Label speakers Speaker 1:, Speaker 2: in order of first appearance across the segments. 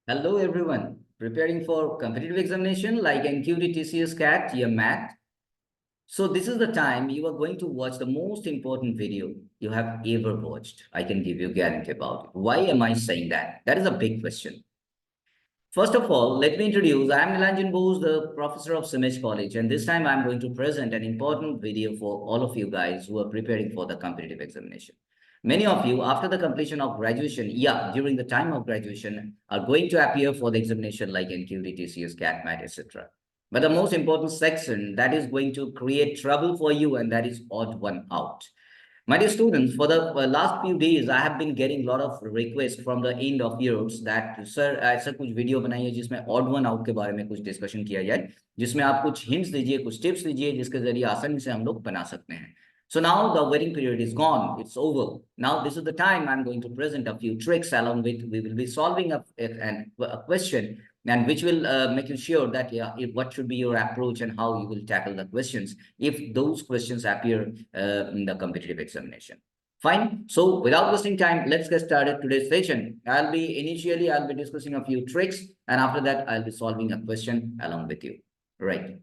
Speaker 1: Hello everyone, preparing for competitive examination like NQT, TCS, CAT, your math. So this is the time you are going to watch the most important video you have ever watched. I can give you guarantee about it. Why am I saying that? That is a big question. First of all, let me introduce, I am Nilanjan Bose, the professor of CIMAGE College, and this time I am going to present an important video for all of you guys who are preparing for the competitive examination. Many of you, after the completion of graduation, during the time of graduation, are going to appear for the examination like NQT, TCS, CAT, MAT, etc. But the most important section that is going to create trouble for you, and that is odd one out. My dear students, for the last few days, I have been getting a lot of requests from the end of years that sir ऐसा कुछ video बनाइए जिसमें odd one out के बारे में कुछ discussion किया जाए, जिसमें आप कुछ hints दीजिए, कुछ tips दीजिए, जिसके जरिए आसानी से हम लोग बना सकते हैं. So now the waiting period is gone. It's over. Now this is the time I'm going to present a few tricks along with we will be solving a question and which will make you sure that what should be your approach and how you will tackle the questions if those questions appear in the competitive examination. Fine. So without wasting time, let's get started today's session. I'll be discussing a few tricks, and after that, I'll be solving a question along with you. Right.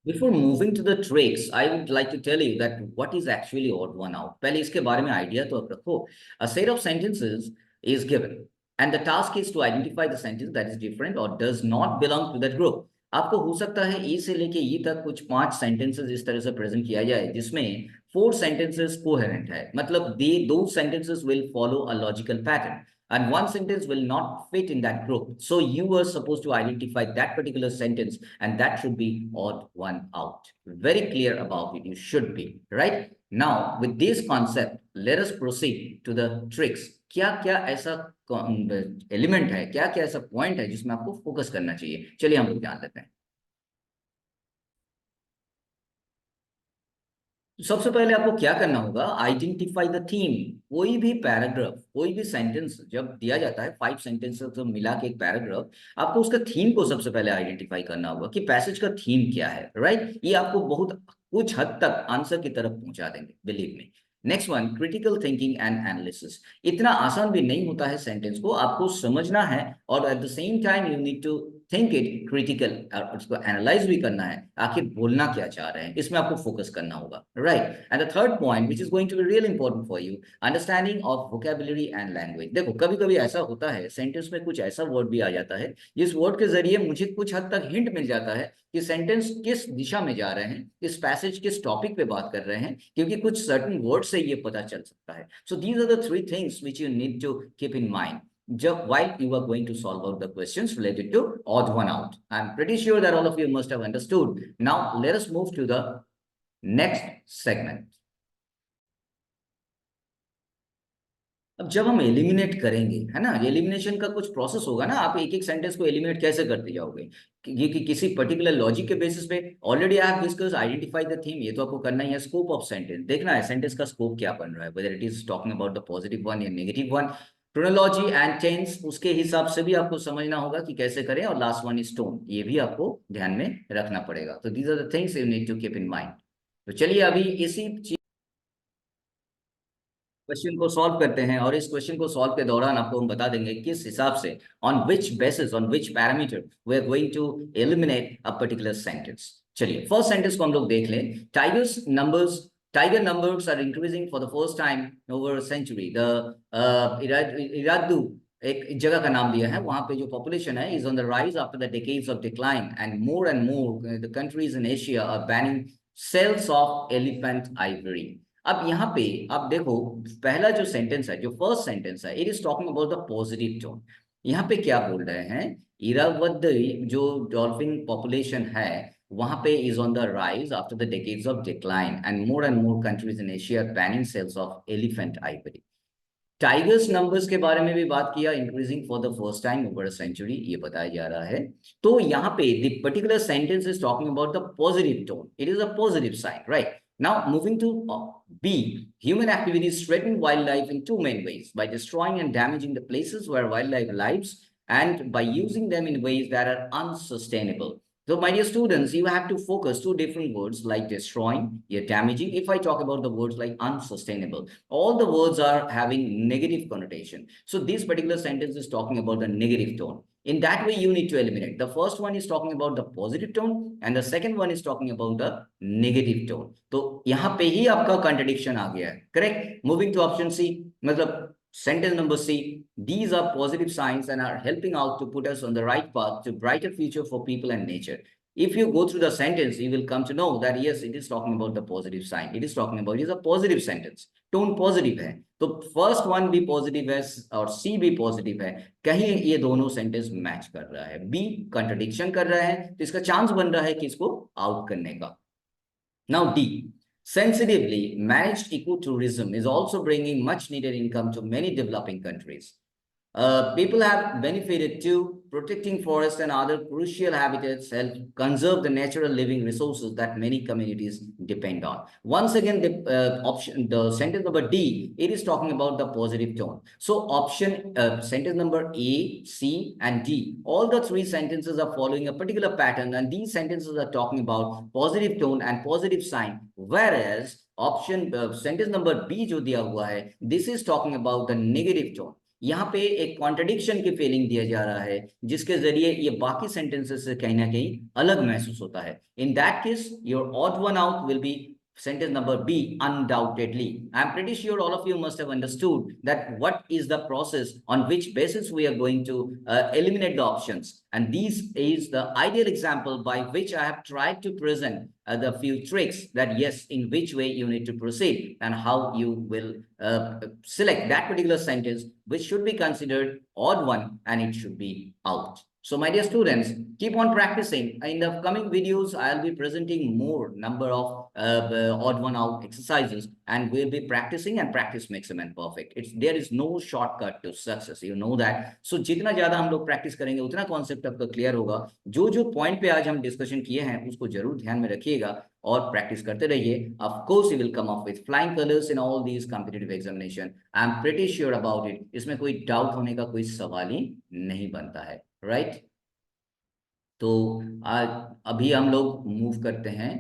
Speaker 1: Before moving to the tricks, I would like to tell you that what is actually odd one out. पहले इसके बारे में idea तो आप रखो. A set of sentences is given, and the task is to identify the sentence that is different or does not belong to that group. आपको हो सकता है ए से लेके ई तक कुछ 5 sentences इस तरह से present किया जाए जिसमें 4 sentences coherent है. मतलब those sentences will follow a logical pattern. And one sentence will not fit in that group. So you were supposed to identify that particular sentence, and that should be odd one out. Very clear about it. You should be, right? Now, with this concept, let us proceed to the tricks. क्या क्या ऐसा element है, क्या क्या ऐसा point है जिसमें आपको फोकस करना चाहिए? चलिए हम लोग जान लेते हैं. सबसे पहले आपको क्या करना होगा, आइडेंटिफाई द थीम. कोई भी पैराग्राफ, कोई भी सेंटेंस जब दिया जाता है, 5 सेंटेंसेस तो मिला के एक पैराग्राफ, आपको उसका थीम को सबसे पहले आइडेंटिफाई करना होगा कि पैसेज का थीम क्या है. राइट. ये आपको बहुत कुछ हद तक आंसर की तरफ पहुंचा देंगे, believe me. Next one, critical thinking and analysis. इतना आसान भी नहीं होता है सेंटेंस को आपको समझना है, और at the same time you need to think it critical, उसको एनालाइज भी करना है, आखिर बोलना क्या चाह रहे हैं, इसमें आपको फोकस करना होगा. Right. And the third point which is going to be real important for you, understanding of vocabulary and language. देखो कभी कभी ऐसा होता है सेंटेंस में कुछ ऐसा वर्ड भी आ जाता है जिस वर्ड के जरिए मुझे कुछ हद तक हिंट मिल जाता है कि सेंटेंस किस दिशा में जा रहे हैं, इस पैसेज किस टॉपिक पे बात कर रहे हैं, क्योंकि कुछ सर्टेन वर्ड से ये पता चल सकता है. So these are the 3 things which you need to keep in mind while you are going to solve out the questions related to odd one out. I'm pretty sure that all of you must have understood. Now let us move to the next segment. अब जब हम eliminate करेंगे, है ना, elimination का कुछ process होगा ना. आप एक एक सेंटेंस को एलिमिनेट कैसे करते जाओगे, कि किसी पर्टिकुलर लॉजिक के बेसिस पे. Already I have discuss identify the theme, ये तो आपको करना ही है. स्कोप ऑफ सेंटेंस देखना है, सेंटेंस का स्कोप क्या बन रहा है, whether it is talking about the positive one या negative one. Chronology and tense, उसके हिसाब से भी आपको समझना होगा कि कैसे करें. और लास्ट वन इज टोन, ये भी आपको ध्यान में रखना पड़ेगा. तो these are the things you need to keep in mind. तो चलिए अभी इसी क्वेश्चन को सॉल्व करते हैं, और इस क्वेश्चन को सॉल्व के दौरान आपको हम बता देंगे किस हिसाब से, on which basis, on which parameter we are going to eliminate a particular sentence. चलिए फर्स्ट सेंटेंस को हम लोग देख लें. Tiger numbers are increasing for the first time over century. The इरादू एक जगह का नाम दिया है, वहां पे जो पॉपुलेशन है is on the rise after the decades of decline, and more the countries in Asia are banning sales of elephant ivory. अब यहाँ पे आप देखो, पहला जो सेंटेंस है, जो फर्स्ट सेंटेंस है, it is talking about the positive tone. यहाँ पे क्या बोल रहे हैं, इरावदी जो डॉल्फिन पॉपुलेशन है वहां पे is on the rise after the decades of decline, and more countries in Asia banning sales of elephant ivory. Tigers numbers के बारे में भी बात किया, increasing for the first time over a century, ये बताया जा रहा है. तो यहाँ पे the particular sentence is talking about the positive tone. It is a positive sign, right. Now, moving to B, human activities threaten wildlife in 2 main ways: by destroying and damaging the places where wildlife lives, and by using them in ways that are unsustainable. So, my dear students, you have to focus two different words like destroying, yeah, damaging. If I talk about the words like unsustainable, all the words are having negative connotation. So, this particular sentence is talking about the negative tone. In that way, you need to eliminate. The first one is talking about the positive tone, and the second one is talking about the negative tone. तो यहाँ पे ही आपका contradiction आ गया है. Correct? Moving to option C, मतलब sentence number C, these are positive signs and are helping out to put us on the right path to brighter future for people and nature. If you go through the sentence, you will come to know that yes, it is talking about the positive sign. It is talking about, it is a positive sentence. Tone positive है. तो first one भी positive है और C भी positive है. कहीं ये दोनों sentence match कर रहा है. B contradiction कर रहा है. तो इसका chance बन रहा है कि इसको out करने का. Now D. Sensitively, managed ecotourism is also bringing much needed income to many developing countries. People have benefited too. Protecting forests and other crucial habitats help conserve the natural living resources that many communities depend on. Once again, the sentence number D, it is talking about the positive tone. So sentence number A, C, and D, all the three sentences are following a particular pattern, and these sentences are talking about positive tone and positive sign, whereas sentence number B जो दिया हुआ है, this is talking about the negative tone. यहाँ पे एक contradiction की feeling दिया जा रहा है जिसके जरिए ये बाकी सेंटेंसेस से कहीं ना कहीं अलग महसूस होता है. In that case your odd one out will be sentence number B, undoubtedly. I'm pretty sure all of you must have understood that what is the process on which basis we are going to eliminate the options. And this is the ideal example by which I have tried to present the few tricks that yes, in which way you need to proceed and how you will select that particular sentence, which should be considered odd one and it should be out. So my dear students, keep on practicing. In the coming videos, I'll be presenting more number of odd one out exercises and we'll be practicing and practice makes a man perfect. There is no shortcut to success. You know that. So जितना ज़्यादा हम लोग practice करेंगे उतना concept आपका clear होगा. जो point पे आज हम discussion किए हैं उसको जरूर ध्यान में रखिएगा और practice करते रहिए. Of course, you will come up with flying colors in all these competitive examination. I'm pretty sure about it. इसमें कोई doubt होने का कोई सवाल ही नहीं बनता है. राइट तो आज अभी हम लोग मूव करते हैं